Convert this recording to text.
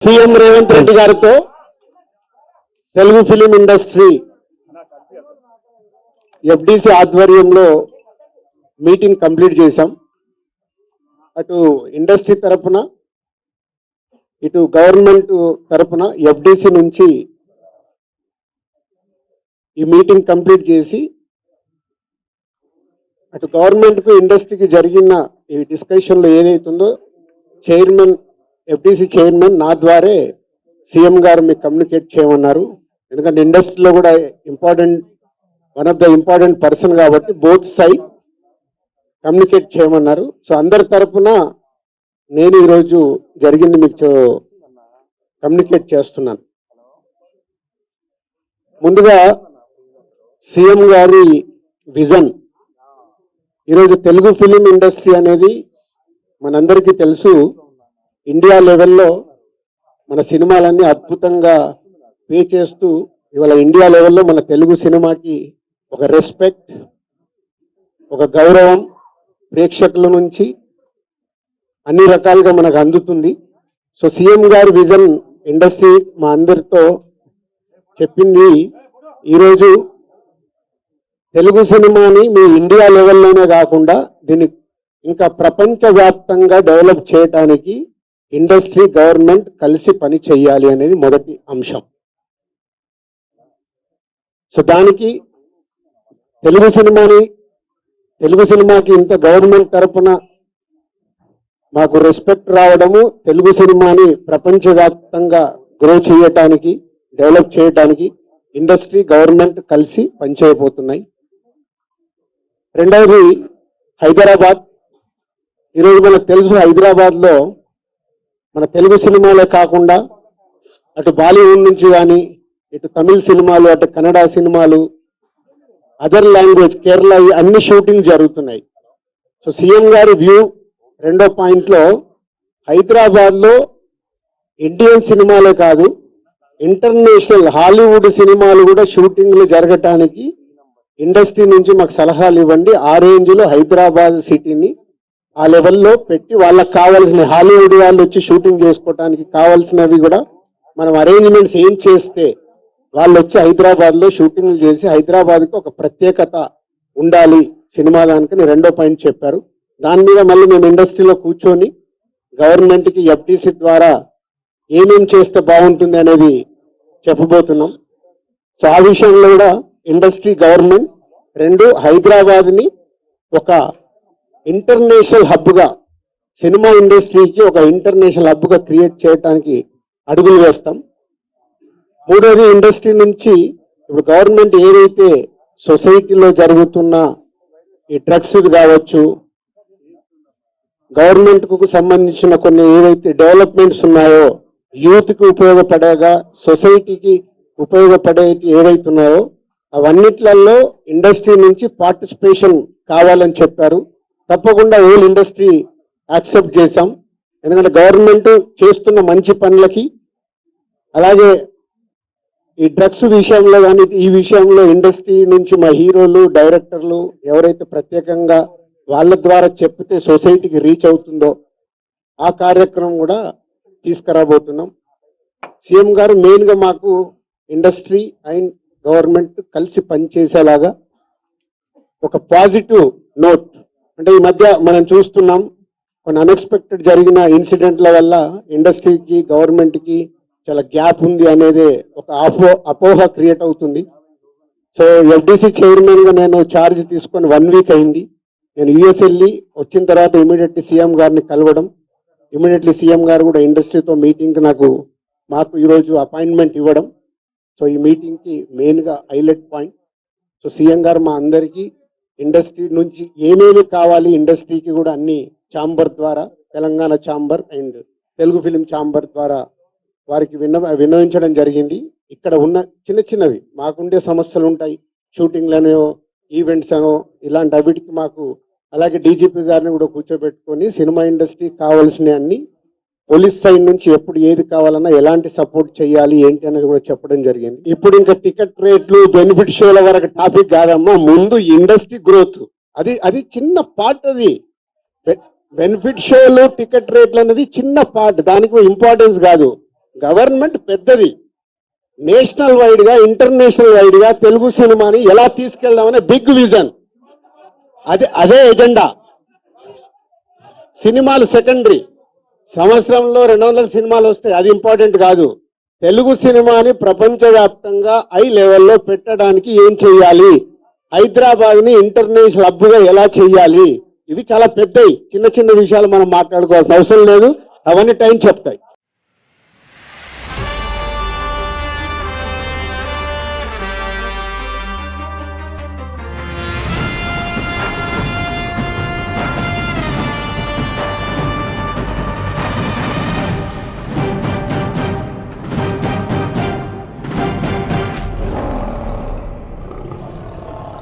CM Revanth Reddy గారితో Telugu film industry FDC ఆధ్వర్యంలో meeting complete చేశాం. అటు ఇండస్ట్రీ తరపున ఇటు గవర్నమెంట్ తరపున ఎఫ్డిసి నుంచి ఈ మీటింగ్ కంప్లీట్ చేసి అటు గవర్నమెంట్కు ఇండస్ట్రీకి జరిగిన ఈ డిస్కషన్లో ఏదైతుందో చైర్మన్ ఎఫ్డిసి చైర్మన్ నా ద్వారే సీఎం గారు మీకు కమ్యూనికేట్ చేయమన్నారు. ఎందుకంటే ఇండస్ట్రీలో కూడా one of the important person కాబట్టి బోత్ సైడ్ కమ్యూనికేట్ చేయమన్నారు. సో అందరి తరపున నేను ఈరోజు జరిగింది మీకు కమ్యూనికేట్ చేస్తున్నాను. ముందుగా సీఎం గారి విజన్. ఈరోజు తెలుగు ఫిలిం ఇండస్ట్రీ అనేది మనందరికీ తెలుసు, ఇండియా లెవెల్లో మన సినిమాలన్నీ అద్భుతంగా పే చేస్తూ ఇవాళ ఇండియా లెవెల్లో మన తెలుగు సినిమాకి ఒక రెస్పెక్ట్, ఒక గౌరవం ప్రేక్షకుల నుంచి అన్ని రకాలుగా మనకు అందుతుంది. సో సీఎం గారి విజన్ ఇండస్ట్రీ మా అందరితో చెప్పింది, ఈరోజు తెలుగు సినిమాని మీ ఇండియా లెవెల్లోనే కాకుండా దీన్ని ఇంకా ప్రపంచవ్యాప్తంగా డెవలప్ చేయడానికి ఇండస్ట్రీ గవర్నమెంట్ కలిసి పని చేయాలి అనేది మొదటి అంశం. సో దానికి తెలుగు సినిమాకి ఇంత గవర్నమెంట్ తరపున మాకు రెస్పెక్ట్ రావడము, తెలుగు సినిమాని ప్రపంచవ్యాప్తంగా గ్రో చేయటానికి, డెవలప్ చేయడానికి ఇండస్ట్రీ గవర్నమెంట్ కలిసి పనిచేయబోతున్నాయి. రెండవది హైదరాబాద్. ఈరోజు మనకు తెలుసు, హైదరాబాద్లో మన తెలుగు సినిమాలే కాకుండా అటు బాలీవుడ్ నుంచి కానీ ఇటు తమిళ సినిమాలు, అటు కన్నడ సినిమాలు, అదర్ లాంగ్వేజ్, కేరళ, అన్ని షూటింగ్ జరుగుతున్నాయి. సో సీఎం గారి వ్యూ రెండో పాయింట్లో హైదరాబాద్లో ఇండియన్ సినిమాలే కాదు, ఇంటర్నేషనల్ హాలీవుడ్ సినిమాలు కూడా షూటింగ్లు జరగటానికి ఇండస్ట్రీ నుంచి మాకు సలహాలు ఇవ్వండి. ఆ రేంజ్లో హైదరాబాద్ సిటీని ఆ లెవెల్లో పెట్టి వాళ్ళకి కావాల్సిన హాలీవుడ్ వాళ్ళు వచ్చి షూటింగ్ చేసుకోవటానికి కావాల్సినవి కూడా మనం అరేంజ్మెంట్స్ ఏం చేస్తే వాళ్ళు వచ్చి హైదరాబాద్లో షూటింగ్లు చేసి హైదరాబాద్కి ఒక ప్రత్యేకత ఉండాలి సినిమా దానికి రెండో పాయింట్ చెప్పారు. దాని మీద మళ్ళీ మేము ఇండస్ట్రీలో కూర్చొని గవర్నమెంట్కి ఎఫ్డిసి ద్వారా ఏమేం చేస్తే బాగుంటుంది అనేది చెప్పబోతున్నాం. సో ఆ విషయంలో కూడా ఇండస్ట్రీ గవర్నమెంట్ రెండు హైదరాబాద్ని ఒక ఇంటర్నేషనల్ హబ్గా, సినిమా ఇండస్ట్రీకి ఒక ఇంటర్నేషనల్ హబ్గా క్రియేట్ చేయడానికి అడుగులు వేస్తాం. మూడోది ఇండస్ట్రీ నుంచి ఇప్పుడు గవర్నమెంట్ ఏదైతే సొసైటీలో జరుగుతున్న ఈ డ్రగ్స్ కావచ్చు, గవర్నమెంట్కు సంబంధించిన కొన్ని ఏవైతే డెవలప్మెంట్స్ ఉన్నాయో, యూత్కి ఉపయోగపడేగా సొసైటీకి ఉపయోగపడే ఏవైతే ఉన్నాయో అవన్నిట్లలో ఇండస్ట్రీ నుంచి పార్టిసిపేషన్ కావాలని చెప్పారు. తప్పకుండా ఓల్ ఇండస్ట్రీ యాక్సెప్ట్ చేశాం. ఎందుకంటే గవర్నమెంట్ చేస్తున్న మంచి పనులకి, అలాగే ఈ డ్రగ్స్ విషయంలో కానీ ఈ విషయంలో ఇండస్ట్రీ నుంచి మా హీరోలు, డైరెక్టర్లు ఎవరైతే ప్రత్యేకంగా వాళ్ళ ద్వారా చెప్తే సొసైటీకి రీచ్ అవుతుందో ఆ కార్యక్రమం కూడా తీసుకురాబోతున్నాం. సీఎం గారు మెయిన్గా మాకు ఇండస్ట్రీ అండ్ గవర్నమెంట్ కలిసి పనిచేసేలాగా ఒక పాజిటివ్ నోట్, అంటే ఈ మధ్య మనం చూస్తున్నాం కొన్ని అన్ఎక్స్పెక్టెడ్ జరిగిన ఇన్సిడెంట్ల వల్ల ఇండస్ట్రీకి గవర్నమెంట్కి చాలా గ్యాప్ ఉంది అనేది ఒక అపోహ క్రియేట్ అవుతుంది. సో ఎఫ్డిసి చైర్మన్గా నేను ఛార్జ్ తీసుకొని 1 వీక్ అయింది. నేను యుఎస్ వెళ్ళి వచ్చిన తర్వాత ఇమీడియట్లీ సీఎం గారిని కలవడం, ఇమీడియట్లీ సీఎం గారు కూడా ఇండస్ట్రీతో మీటింగ్కి మాకు ఈరోజు అపాయింట్మెంట్ ఇవ్వడం. సో ఈ మీటింగ్కి మెయిన్గా హైలైట్ పాయింట్. సో సీఎం గారు మా అందరికీ ఇండస్ట్రీ నుంచి ఏమేమి కావాలి, ఇండస్ట్రీకి కూడా అన్ని ఛాంబర్ ద్వారా, Telangana chamber and Telugu film chamber ద్వారా వారికి విన్నవించడం జరిగింది. ఇక్కడ ఉన్న చిన్నవి మాకుండే సమస్యలు ఉంటాయి, షూటింగ్లనో ఈవెంట్స్ అనో ఇలాంటి అవిటికి మాకు, అలాగే డీజీపీ గారిని కూడా కూర్చోబెట్టుకొని సినిమా ఇండస్ట్రీకి కావాల్సిన అన్ని, పోలీస్ సైడ్ నుంచి ఎప్పుడు ఏది కావాలన్నా ఎలాంటి సపోర్ట్ చేయాలి ఏంటి అనేది కూడా చెప్పడం జరిగింది. ఇప్పుడు ఇంకా టికెట్ రేట్లు, బెనిఫిట్ షోల వరకు టాపిక్ కాదమ్మా, ముందు ఇండస్ట్రీ గ్రోత్ అది చిన్న పార్ట్. అది బెనిఫిట్ షోలు, టికెట్ రేట్లు అనేది చిన్న పార్ట్, దానికి ఇంపార్టెన్స్ కాదు. గవర్నమెంట్ పెద్దది, నేషనల్ వైడ్ గా ఇంటర్నేషనల్ వైడ్ గా తెలుగు సినిమాని ఎలా తీసుకెళ్దామనే బిగ్ విజన్. అదే ఎజెండా. సినిమాలు సెకండరీ. సంవత్సరంలో 200 సినిమాలు వస్తాయి, అది ఇంపార్టెంట్ కాదు. తెలుగు సినిమాని ప్రపంచవ్యాప్తంగా హై లెవెల్లో పెట్టడానికి ఏం చేయాలి, హైదరాబాద్ ని ఇంటర్నేషనల్ హబ్గా ఎలా చేయాలి, ఇవి చాలా పెద్దవి. చిన్న చిన్న విషయాలు మనం మాట్లాడుకోవాల్సిన అవసరం లేదు, అవన్నీ టైం చెప్తాయి.